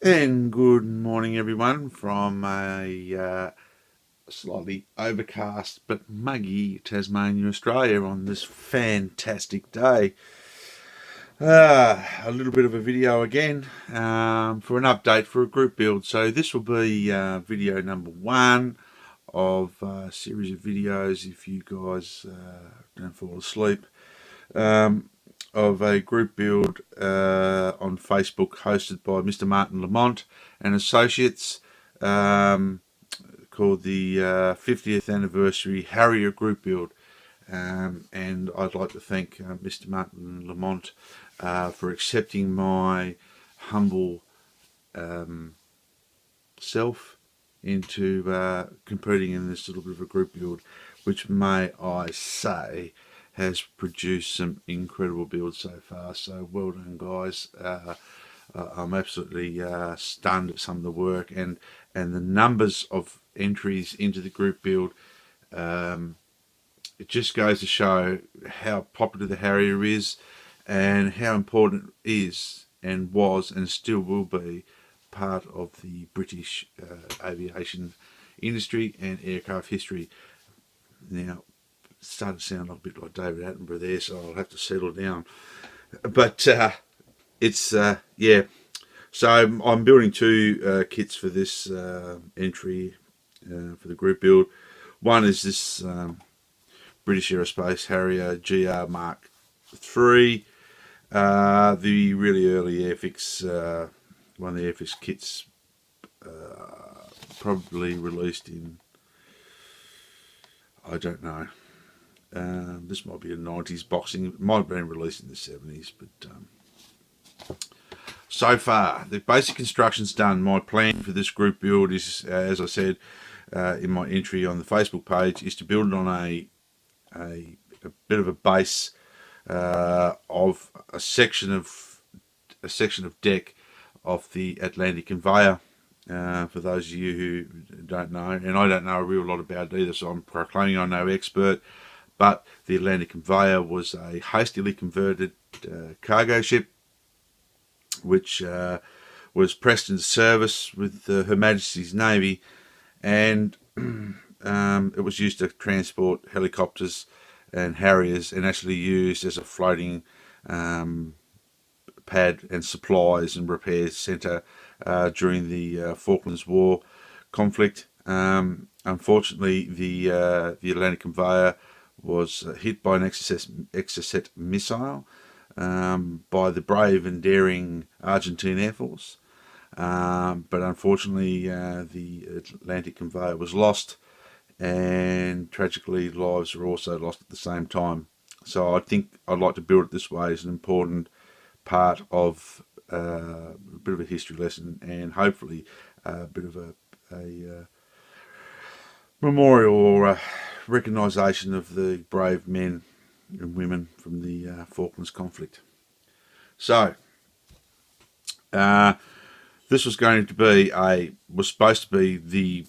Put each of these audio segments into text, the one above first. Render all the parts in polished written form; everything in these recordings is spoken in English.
And good morning, everyone, from a slightly overcast but muggy Tasmania, Australia, on this fantastic day. A little bit of a video again for an update for a group build. So this will be video number one of a series of videos. If you guys don't fall asleep. Of a group build on Facebook hosted by Mr. Martin Lamont and Associates, called the 50th anniversary Harrier group build. And I'd like to thank Mr. Martin Lamont for accepting my humble self into competing in this little bit of a group build, which, may I say, has produced some incredible builds so far. So well done, guys. I'm absolutely stunned at some of the work and the numbers of entries into the group build. It just goes to show how popular the Harrier is and how important it is and was and still will be part of the British aviation industry and aircraft history. Now, it started to sound a bit like David Attenborough there, so I'll have to settle down. But it's, yeah. So I'm building two kits for this entry for the group build. One is this British Aerospace Harrier GR Mark III, the really early Airfix, one of the Airfix kits, probably released in, I don't know. This might be a 90s boxing. It might have been released in the 70s, but so far the basic construction's done. My plan for this group build is, as I said in my entry on the Facebook page, is to build it on a bit of a base of a section of deck of the Atlantic conveyor. For those of you who don't know, and I don't know a real lot about it either, so I'm proclaiming I'm no expert, but the Atlantic conveyor was a hastily converted cargo ship which was pressed into service with Her Majesty's Navy, and it was used to transport helicopters and Harriers, and actually used as a floating pad and supplies and repairs centre during the Falklands War conflict. Unfortunately, the Atlantic conveyor was hit by an Exocet missile by the brave and daring Argentine Air Force. But unfortunately, the Atlantic conveyor was lost, and tragically lives were also lost at the same time. So I think I'd like to build it this way as an important part of a bit of a history lesson, and hopefully a bit of a memorial or a recognition of the brave men and women from the Falklands conflict. So this was going to be was supposed to be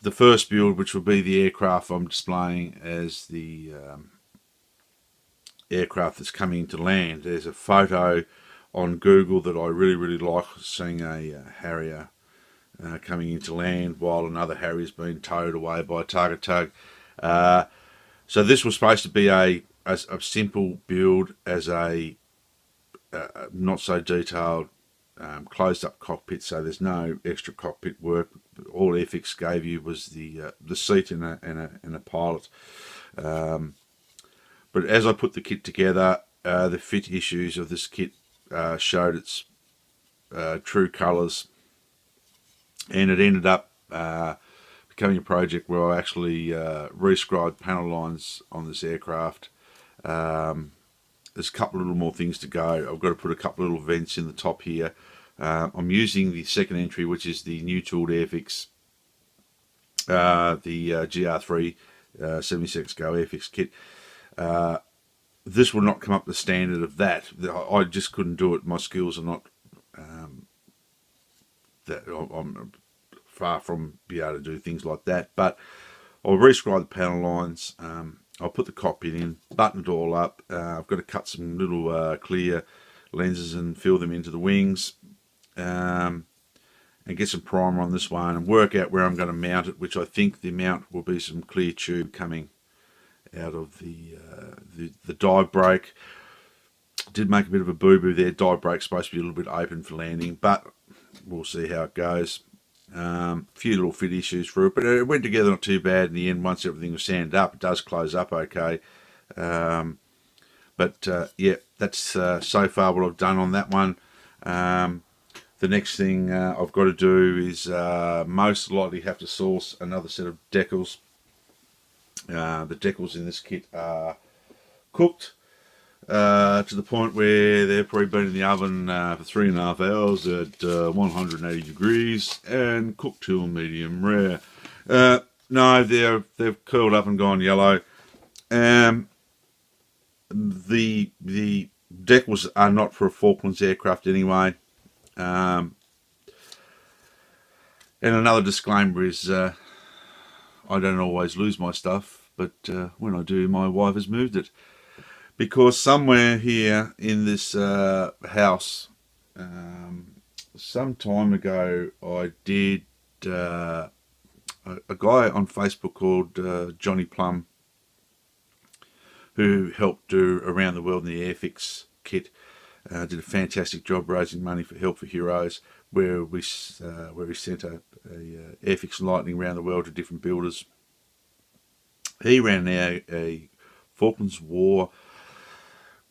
the first build, which will be the aircraft I'm displaying as the aircraft that's coming into land. There's a photo on Google that I really like, seeing a Harrier coming into land while another Harrier's been towed away by a target tug. So this was supposed to be a simple build, as a not so detailed closed up cockpit, so there's no extra cockpit work. All Airfix gave you was the seat and a pilot. But as I put the kit together, the fit issues of this kit showed its true colours, and it ended up becoming a project where I actually rescribed panel lines on this aircraft. There's a couple of little more things to go. I've got to put a couple of little vents in the top here. I'm using the second entry, which is the new tooled Airfix, the GR3 76 Go Airfix kit. This will not come up to the standard of that. I just couldn't do it. My skills are not that. I'm far from be able to do things like that. But I'll rescribe the panel lines. I'll put the cockpit in, button it all up. I've got to cut some little clear lenses and fill them into the wings. and get some primer on this one and work out where I'm going to mount it, which I think the mount will be some clear tube coming out of the dive brake. Did make a bit of a boo-boo there. Dive brake's supposed to be a little bit open for landing, but we'll see how it goes. A few little fit issues for it, but it went together not too bad in the end. Once everything was sanded up, it does close up okay. Yeah, that's so far what I've done on that one. The next thing I've got to do is most likely have to source another set of decals. The decals in this kit are cooked to the point where they've probably been in the oven for 3.5 hours at 180 degrees and cooked to a medium rare. No, they've curled up and gone yellow. The decals are not for a Falklands aircraft anyway. And another disclaimer is I don't always lose my stuff, but when I do, my wife has moved it. Because somewhere here in this house, some time ago, I did a guy on Facebook called Johnny Plum, who helped do Around the World in the Airfix kit. Did a fantastic job raising money for Help for Heroes, where he sent a Airfix Lightning around the world to different builders. He ran a Falklands War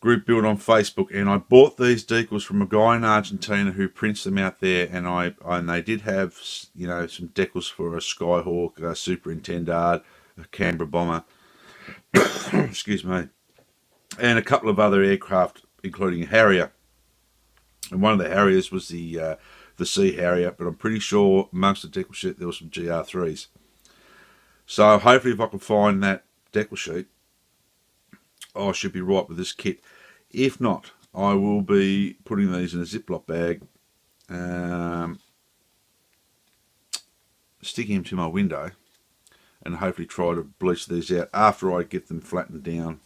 group build on Facebook, and I bought these decals from a guy in Argentina who prints them out there, and they did have, you know, some decals for a Skyhawk, a Superintendent, a Canberra bomber, excuse me, and a couple of other aircraft, including a Harrier. And one of the Harriers was the Sea Harrier, but I'm pretty sure amongst the decal sheet there was some GR3s. So hopefully if I can find that decal sheet, I should be right with this kit. If not, I will be putting these in a Ziploc bag, sticking them to my window, and hopefully try to bleach these out after I get them flattened down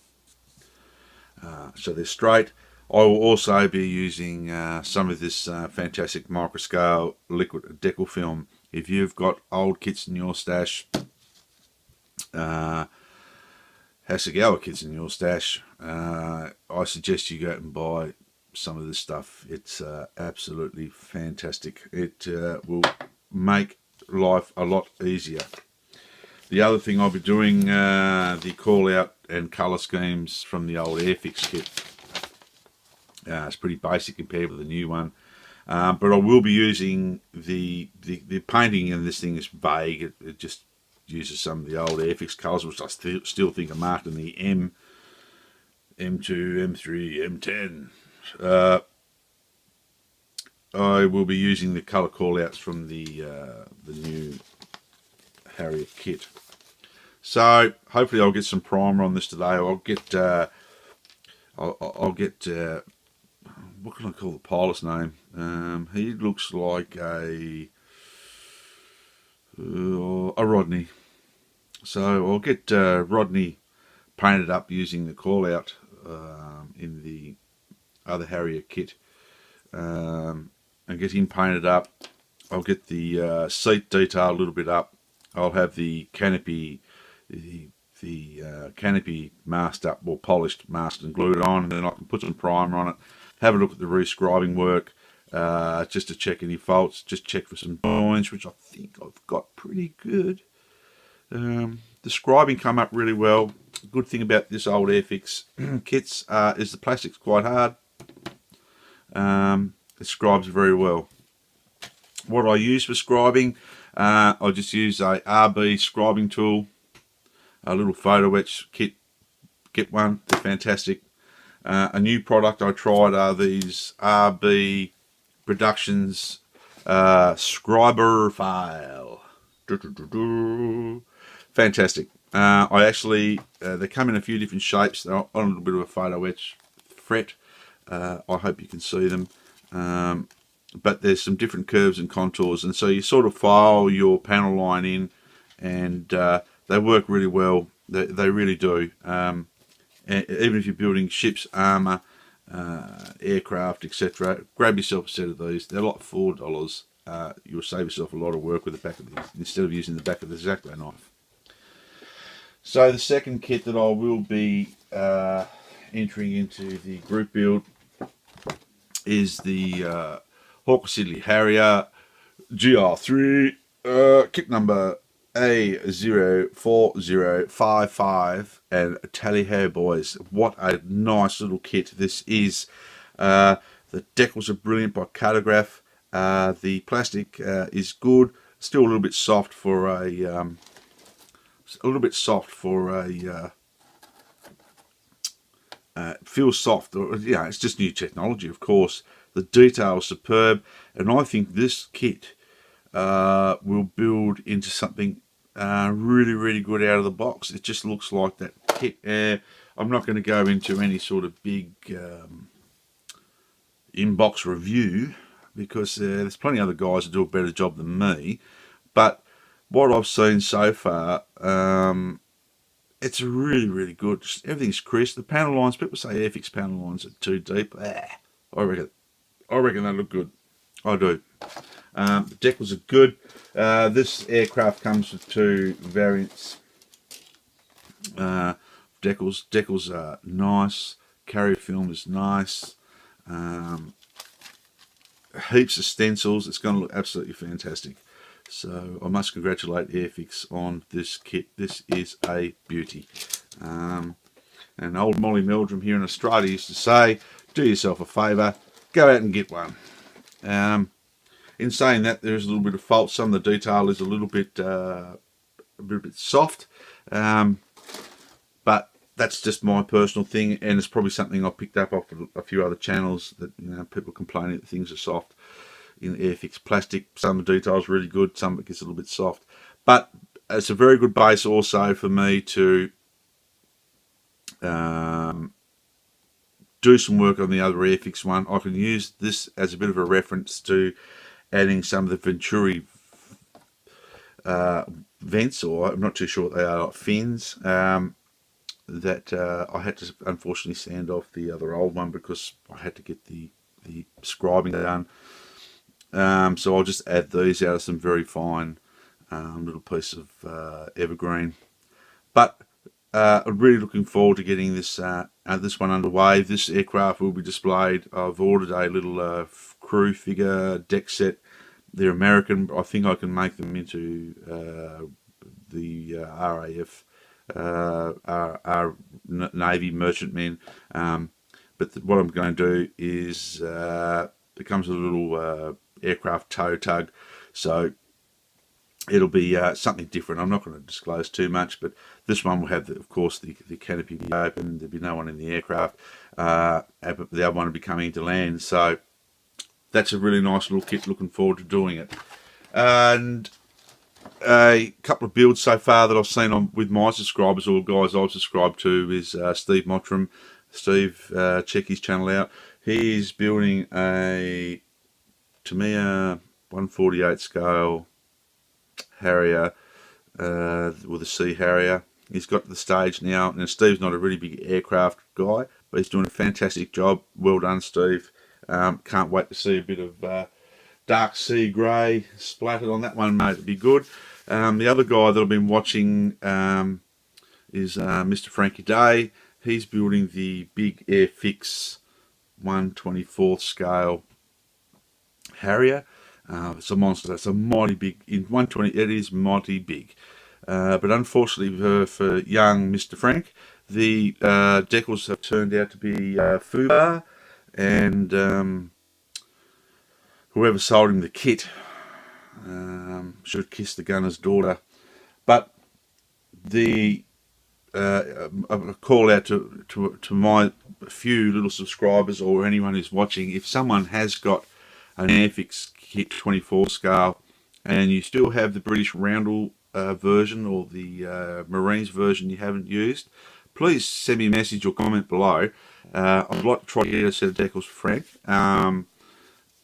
so they're straight. I will also be using some of this fantastic microscale liquid decal film. If you've got old kits in your stash, Hasegawa kits in your stash, I suggest you go out and buy some of this stuff. It's absolutely fantastic. It will make life a lot easier. The other thing I'll be doing, the call out and colour schemes from the old Airfix kit. It's pretty basic compared with the new one. But I will be using the painting in this thing is vague. It just uses some of the old Airfix colours, which I still think are marked in the M, M2, M3, M10. I will be using the colour callouts from the new Harrier kit. So hopefully I'll get some primer on this today. I'll get what can I call the pilot's name? He looks like a Rodney. So I'll get Rodney painted up using the call out in the other Harrier kit, and get him painted up. I'll get the seat detail a little bit up. I'll have the canopy, canopy masked up, or polished, masked and glued on, and then I can put some primer on it. Have a look at the rescribing work, just to check any faults. Just check for some joins, which I think I've got pretty good. The scribing come up really well. Good thing about this old Airfix kits is the plastic's quite hard. It scribes very well. What I use for scribing, I just use a RB scribing tool, a little photo etch kit. Get one, they're fantastic. A new product I tried are these RB Productions Scriber File. Fantastic. I actually, they come in a few different shapes. They're on a little bit of a photo etch fret. I hope you can see them. But there's some different curves and contours, and so you sort of file your panel line in, and they work really well. They really do. Even if you're building ships, armour, aircraft, etc., grab yourself a set of these. They're like $4. you'll save yourself a lot of work with the back of this instead of using the back of the X-Acto knife. So the second kit that I will be entering into the group build is the Hawker Siddeley Harrier GR3 kit number A04055, and tally ho, boys, what a nice little kit this is. The decals are brilliant by Cartograph. The plastic is good, still a little bit soft for feels soft, or yeah, it's just new technology, of course. The detail is superb, and I think this kit will build into something really good out of the box. It just looks like that kit. I'm not going to go into any sort of big inbox review because there's plenty of other guys that do a better job than me, but what I've seen so far, it's really good. Everything's crisp. The panel lines, people say Airfix panel lines are too deep. I reckon they look good. I do. The decals are good. This aircraft comes with two variants. Decals are nice. Carrier film is nice. Heaps of stencils. It's going to look absolutely fantastic. So I must congratulate Airfix on this kit. This is a beauty. And old Molly Meldrum here in Australia used to say, do yourself a favour, go out and get one. In saying that, there is a little bit of fault. Some of the detail is a little bit soft, but that's just my personal thing, and it's probably something I picked up off a few other channels that, you know, people complaining that things are soft in Airfix plastic. Some of the details really good, some of it gets a little bit soft, but it's a very good base also for me to do some work on the other Airfix one. I can use this as a bit of a reference to adding some of the Venturi vents, or I'm not too sure what they are, fins, that I had to unfortunately sand off the other old one because I had to get the scribing done. So I'll just add these out of some very fine little piece of evergreen. But I'm really looking forward to getting this one underway. This aircraft will be displayed. I've ordered a little crew figure deck set. They're American. I think I can make them into the RAF, our Navy merchantmen. But what I'm going to do is it comes with a little aircraft tow tug, so it'll be something different. I'm not going to disclose too much, but this one will have, of course, the canopy be open. There'll be no one in the aircraft, but the other one will be coming into land. So that's a really nice little kit. Looking forward to doing it. And a couple of builds so far that I've seen with my subscribers, or guys I've subscribed to, is Steve Mottram. Steve, check his channel out. He's building a Tamiya 148 scale Harrier with a Sea Harrier. He's got to the stage now, and Steve's not a really big aircraft guy, but he's doing a fantastic job. Well done, Steve. Can't wait to see a bit of dark sea grey splattered on that one, mate. It'll be good. The other guy that I've been watching is Mr. Frankie Day. He's building the big Airfix 1/24 scale Harrier. It's a monster. It's a mighty big. In 120, it is mighty big. But unfortunately for young Mr. Frank, the decals have turned out to be FUBAR, and whoever sold him the kit should kiss the gunner's daughter. But the a call out to my few little subscribers, or anyone who's watching, if someone has got an Airfix kit 24 scale and you still have the British Roundel version, or the Marines version you haven't used, please send me a message or comment below. I'd like to try to get a set of decals for Frank,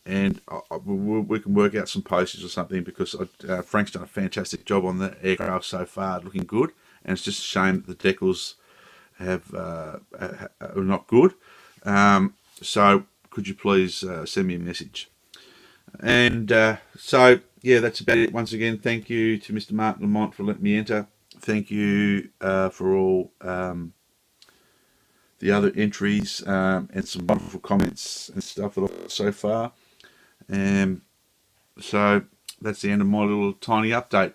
and we can work out some postage or something, because Frank's done a fantastic job on the aircraft so far, looking good, and it's just a shame that the decals are not good. So could you please send me a message? And so, yeah, that's about it. Once again, thank you to Mr. Mark Lamont for letting me enter. Thank you for all the other entries and some wonderful comments and stuff that I've got so far. So that's the end of my little tiny update.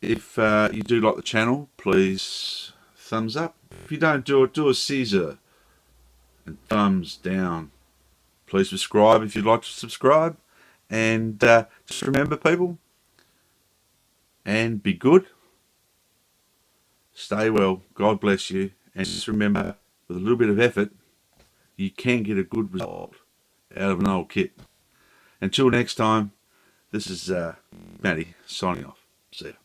If you do like the channel, please thumbs up. If you don't do it, do a Caesar and thumbs down. Please subscribe if you'd like to subscribe. And just remember, people, and be good. Stay well. God bless you. And just remember, with a little bit of effort, you can get a good result out of an old kit. Until next time, this is Matty signing off. See ya.